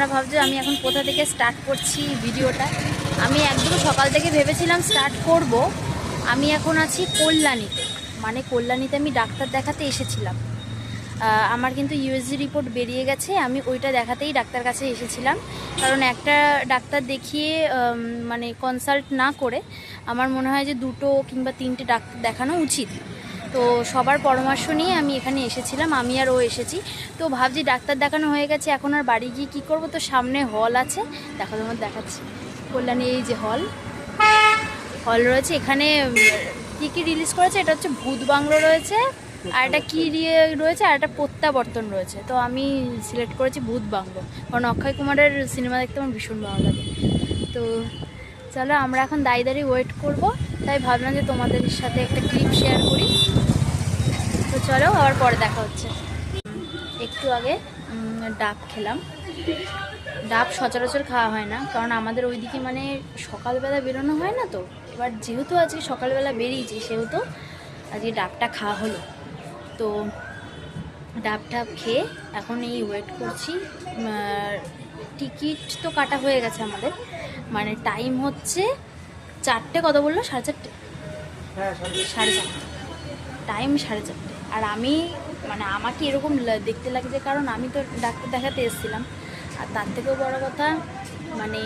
তোমরা ভাবছো আমি এখন কোথা থেকে স্টার্ট করছি ভিডিওটা। আমি একদম সকাল থেকে ভেবেছিলাম স্টার্ট করব। আমি এখন আছি কল্যাণীতে, মানে কল্যাণীতে আমি ডাক্তার দেখাতে এসেছিলাম। আমার কিন্তু ইউএসজি রিপোর্ট বেরিয়ে গেছে, আমি ওইটা দেখাতেই ডাক্তার কাছে এসেছিলাম। কারণ একটা ডাক্তার দেখিয়ে মানে কনসাল্ট না করে আমার মনে হয় যে 2 কিংবা 3টে ডাক্তার দেখানো উচিত। তো সবার পরামর্শ নিয়ে আমি এখানে এসেছিলাম, আমি আর ও এসেছি। তো ভাবছি ডাক্তার দেখানো হয়ে গেছে, এখন আর বাড়ি গিয়ে কী করবো। তো সামনে হল আছে, দেখো তোমার দেখাচ্ছি। কল্যাণী এই যে হল রয়েছে এখানে। কী কী রিলিজ করেছে, এটা হচ্ছে ভূত বাংলো রয়েছে, আর একটা কী রয়েছে, আর একটা প্রত্যাবর্তন রয়েছে। তো আমি সিলেক্ট করেছি ভূত বাংলো, কারণ অক্ষয় কুমারের সিনেমা দেখতে আমার ভীষণ ভালো লাগে। তো চলো আমরা এখন দাঁড়িয়ে ওয়েট করব, তাই ভাবলাম যে তোমাদের সাথে একটা ক্লিপ শেয়ার করি। তো চলো আবার পরে দেখা হচ্ছে। একটু আগে ডাব খেলাম। ডাব সচরাচর খাওয়া হয় না, কারণ আমাদের ওইদিকে মানে সকালবেলা বেরোনো হয় না। তো এবার যেহেতু আজকে সকালবেলা বেরিয়েছি, সেহেতু আজকে ডাবটা খাওয়া হলো। তো ডাবটা খেয়ে এখন এই ওয়েট করছি। টিকিট তো কাটা হয়ে গেছে আমাদের, মানে টাইম হচ্ছে 4টে, কত বললো, 4:30? 4:30 টাইম, 4:30। আর আমি মানে আমাকে এরকম দেখতে লাগছে, কারণ আমি তো ডাক্তার দেখাতে এসেছিলাম। আর তার থেকেও বড় কথা, মানে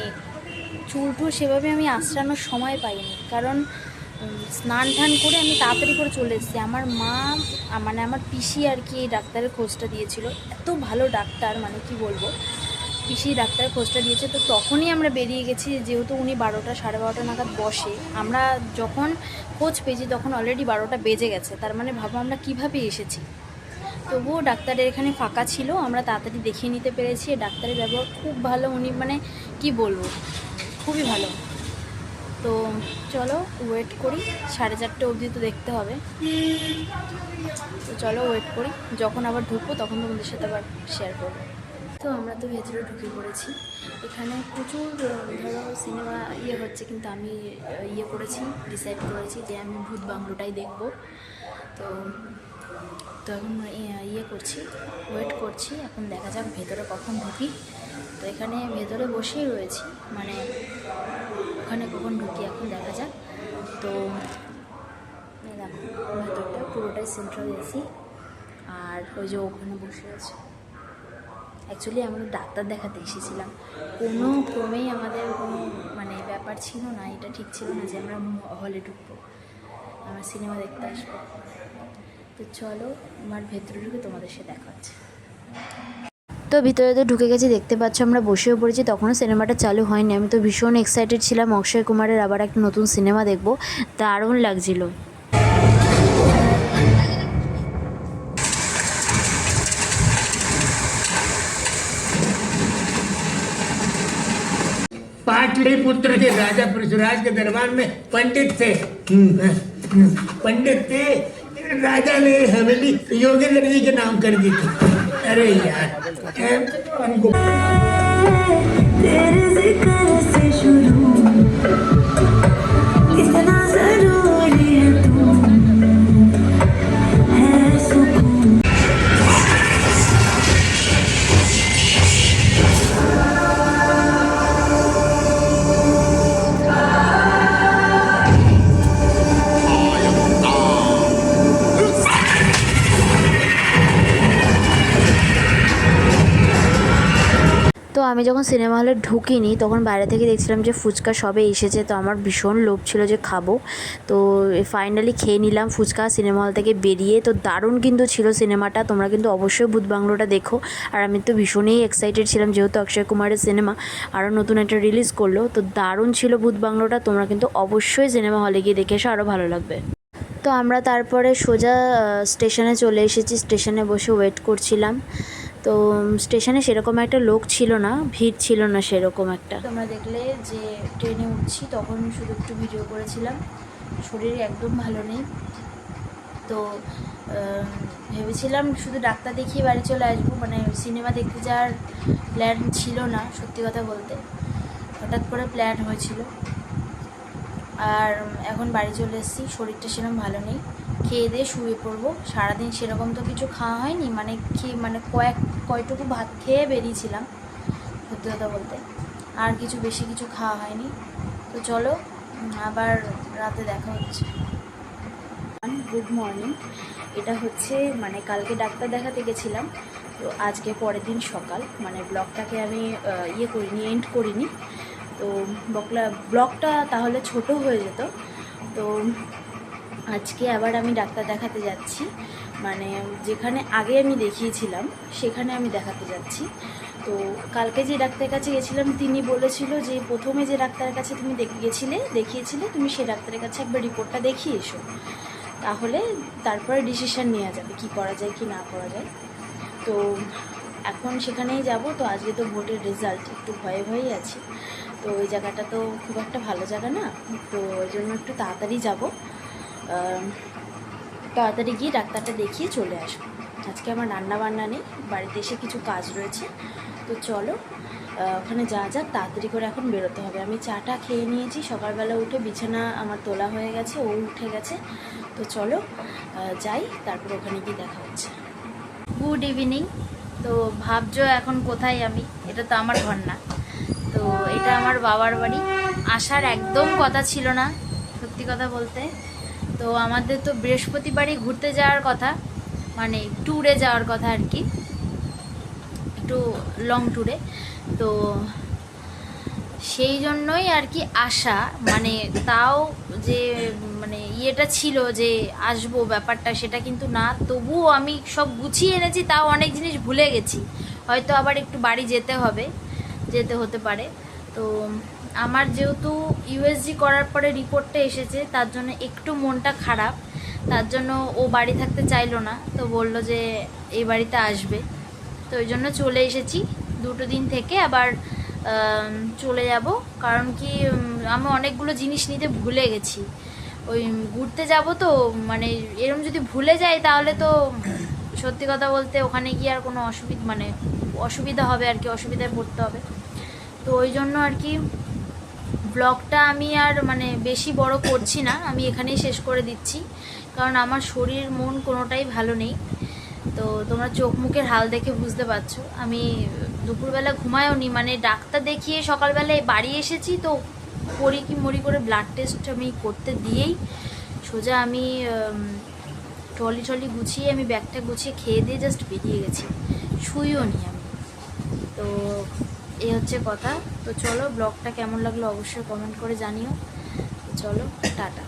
চুল টুল সেভাবে আমি আঁচড়ানোর সময় পাইনি, কারণ স্নান টান করে আমি তাড়াতাড়ি করে চলে এসেছি। আমার মা মানে আমার পিসি আর কি এই ডাক্তারের খোঁজটা দিয়েছিল। এত ভালো ডাক্তার, মানে কি বলবো, পিসি ডাক্তারের খোঁজটা দিয়েছে। তো তখনই আমরা বেরিয়ে গেছি, যেহেতু উনি 12টা 12:30 নাগাদ বসে। আমরা যখন খোঁজ পেয়েছি তখন অলরেডি 12টা বেজে গেছে। তার মানে ভাবো আমরা কীভাবে এসেছি। তবুও ডাক্তারের এখানে ফাঁকা ছিল, আমরা তাড়াতাড়ি দেখিয়ে নিতে পেরেছি। ডাক্তারের ব্যবহার খুব ভালো, উনি মানে কি বলবো, খুবই ভালো। তো চলো ওয়েট করি, 4:30 অবধি তো দেখতে হবে। তো চলো ওয়েট করি, যখন আবার ঢুকবো তখন তোমাদের সাথে আবার শেয়ার করবো। তো আমরা তো ভেতরে ঢুকে পড়েছি। এখানে প্রচুর ধরো সিনেমা হচ্ছে, কিন্তু আমি করেছি, ডিসাইড করেছি যে আমি ভূত বাংলোটাই দেখবো। তো তো এখন করছি, ওয়েট করছি। এখন দেখা যাক ভেতরে কখন ঢুকি। তো এখানে ভেতরে বসেই রয়েছি, মানে ওখানে কখন ঢুকি এখন দেখা যাক। তো দেখো ভেতরটা পুরোটাই সেন্ট্রাল এসি, আর ওই যে ওখানে বসে আছে। অ্যাকচুয়ালি আমরা ডাক্তার দেখাতে এসেছিলাম, কোনো ক্রমেই আমাদের কোনো মানে ব্যাপার ছিল না, এটা ঠিক ছিল না যে আমরা হলে ঢুকবো, আমরা সিনেমা দেখতে আসবো। তো চলো আমার ভেতরে ঢুকে তোমাদের সাথে দেখা হচ্ছে। তো ভিতরে তো ঢুকে গেছি, দেখতে পাচ্ছ আমরা বসেও পড়েছি। তখনও সিনেমাটা চালু হয়নি। আমি তো ভীষণ এক্সাইটেড ছিলাম, অক্ষয় কুমারের আবার একটা নতুন সিনেমা দেখবো, দারুণ লাগছিল। पाटलिपुत्र के राजा पृथ्वीराज के दरबार में पंडित थे। पंडित थे, राजा ने हवेली योगेंद्र जी के नाम कर दी थी। अरे यार उनको तेरे जिक्र से शुरू इतना जरूरी है तू है सुकून। তো আমি যখন সিনেমা হলে ঢুকিনি তখন বাইরে থেকে দেখছিলাম যে ফুচকা সবে এসেছে। তো আমার ভীষণ লোভ ছিল যে খাবো। তো ফাইনালি খেয়ে নিলাম ফুচকা সিনেমা হল থেকে বেরিয়ে। তো দারুণ কিন্তু ছিল সিনেমাটা, তোমরা কিন্তু অবশ্যই ভূত বাংলোটা দেখো। আর আমি তো ভীষণই এক্সাইটেড ছিলাম, যেহেতু অক্ষয় কুমারের সিনেমা আরও নতুন একটা রিলিজ করলো। তো দারুণ ছিল ভূত বাংলোটা, তোমরা কিন্তু অবশ্যই সিনেমা হলে গিয়ে দেখে এসো, আরও ভালো লাগবে। তো আমরা তারপরে সোজা স্টেশনে চলে এসেছি, স্টেশনে বসে ওয়েট করছিলাম। তো স্টেশনে সেরকম একটা লোক ছিল না, ভিড় ছিল না সেরকম একটা। তোমরা দেখলে যে ট্রেনে উঠছি, তখন শুধু একটু ভিডিও করেছিলাম, শরীর একদম ভালো নেই। তো ভেবেছিলাম শুধু ডাক্তার দেখিয়ে বাড়ি চলে আসবো, মানে সিনেমা দেখতে যাওয়ার প্ল্যান ছিল না সত্যি কথা বলতে, হঠাৎ করে প্ল্যান হয়েছিল। আর এখন বাড়ি চলে এসেছি, শরীরটা সেরকম ভালো নেই, খেয়ে দিয়ে শুয়ে পড়বো। সারাদিন সেরকম তো কিছু খাওয়া হয়নি, মানে কয়টুকু ভাত খেয়ে বেরিয়েছিলাম। সত্যি কথা বলতে। আর কিছু বেশি কিছু খাওয়া হয়নি। তো চলো আবার রাতে দেখা হচ্ছে। Good morning. এটা হচ্ছে মানে কালকে ডাক্তার দেখাতে গেছিলাম, তো আজকে পরের দিন সকাল, মানে ব্লগটাকে আমি এন্ড করিনি, তো ব্লগটা তাহলে ছোট হয়ে যেত। তো আজকে আবার আমি ডাক্তার দেখাতে যাচ্ছি, মানে যেখানে আগে আমি দেখিয়েছিলাম সেখানে আমি দেখাতে যাচ্ছি। তো কালকে যে ডাক্তারের কাছে গেছিলাম তিনি বলেছিল যে প্রথমে যে ডাক্তারের কাছে তুমি দেখিয়েছিলে তুমি সেই ডাক্তারের কাছে একবার রিপোর্টটা দেখিয়ে এসো, তাহলে তারপরে ডিসিশান নেওয়া যাবে কি করা যায় কি না করা যায়। তো এখন সেখানেই যাব। তো আজকে তো ভোটের রেজাল্ট, একটু ভয়ে ভয়েই আছি। তো ওই জায়গাটা তো খুব একটা ভালো জায়গা না, তো ওই জন্য একটু তাড়াতাড়ি যাব, তাড়াতাড়ি গিয়ে ডাক্তারটা দেখিয়ে চলে আসবো। আজকে আমার রান্না বান্না নেই, বাড়িতে এসে কিছু কাজ রয়েছে। তো চলো ওখানে যাওয়া যাক, তাড়াতাড়ি করে এখন বেরোতে হবে। আমি চাটা খেয়ে নিয়েছি, সকালবেলা উঠে বিছানা আমার তোলা হয়ে গেছে, ও উঠে গেছে। তো চলো যাই, তারপর ওখানে গিয়ে দেখা হচ্ছে। Good evening. তো ভাবছো এখন কোথায় আমি? এটা তো আমার ঘর না, তো এটা আমার বাবার বাড়ি। আসার একদম কথা ছিল না সত্যি কথা বলতে। তো আমাদের তো বৃহস্পতিবারই ঘুরতে যাওয়ার কথা, মানে ট্যুরে যাওয়ার কথা আর কি, একটু লং ট্যুরে। তো সেই জন্যই আর কি আসা, মানে তাও যে মানে ইয়েটা ছিল যে আসবো ব্যাপারটা, সেটা কিন্তু না। তবুও আমি সব গুছিয়ে এনেছি, তাও অনেক জিনিস ভুলে গেছি, হয়তো আবার একটু বাড়ি যেতে হতে পারে। তো আমার যেহেতু ইউএসজি করার পরে রিপোর্টটা এসেছে, তার জন্য একটু মনটা খারাপ, তার জন্য ও বাড়ি থাকতে চাইলো না, তো বললো যে এই বাড়িতে আসবে। তো ওই জন্য চলে এসেছি, 2 দিন থেকে আবার চলে যাব। কারণ কি আমি অনেকগুলো জিনিস নিতে ভুলে গেছি, ওই ঘুরতে যাব তো, মানে এরকম যদি ভুলে যাই তাহলে তো সত্যি কথা বলতে ওখানে গিয়ে আর কোনো অসুবিধা হবে আর কি, অসুবিধায় পড়তে হবে। তো ওই জন্য আর কি ব্লগটা আমি আর মানে বেশি বড় করছি না, আমি এখানেই শেষ করে দিচ্ছি। কারণ আমার শরীর মন কোনোটাই ভালো নেই। তো তোমরা চোখ মুখের হাল দেখে বুঝতে পারছো, আমি দুপুরবেলা ঘুমায়ও নি, মানে ডাক্তার দেখিয়ে সকালবেলায় বাড়ি এসেছি। তো মরি করে ব্লাড টেস্ট আমি করতে দিয়েই সোজা আমি ট্রলি গুছিয়ে আমি ব্যাগটা গুছিয়ে খেয়ে দিয়ে জাস্ট বেরিয়ে গেছি, শুইও নি আমি। তো এই হচ্ছে কথা। তো চলো, ব্লগটা কেমন লাগলো অবশ্যই কমেন্ট করে জানিও। চলো টাটা।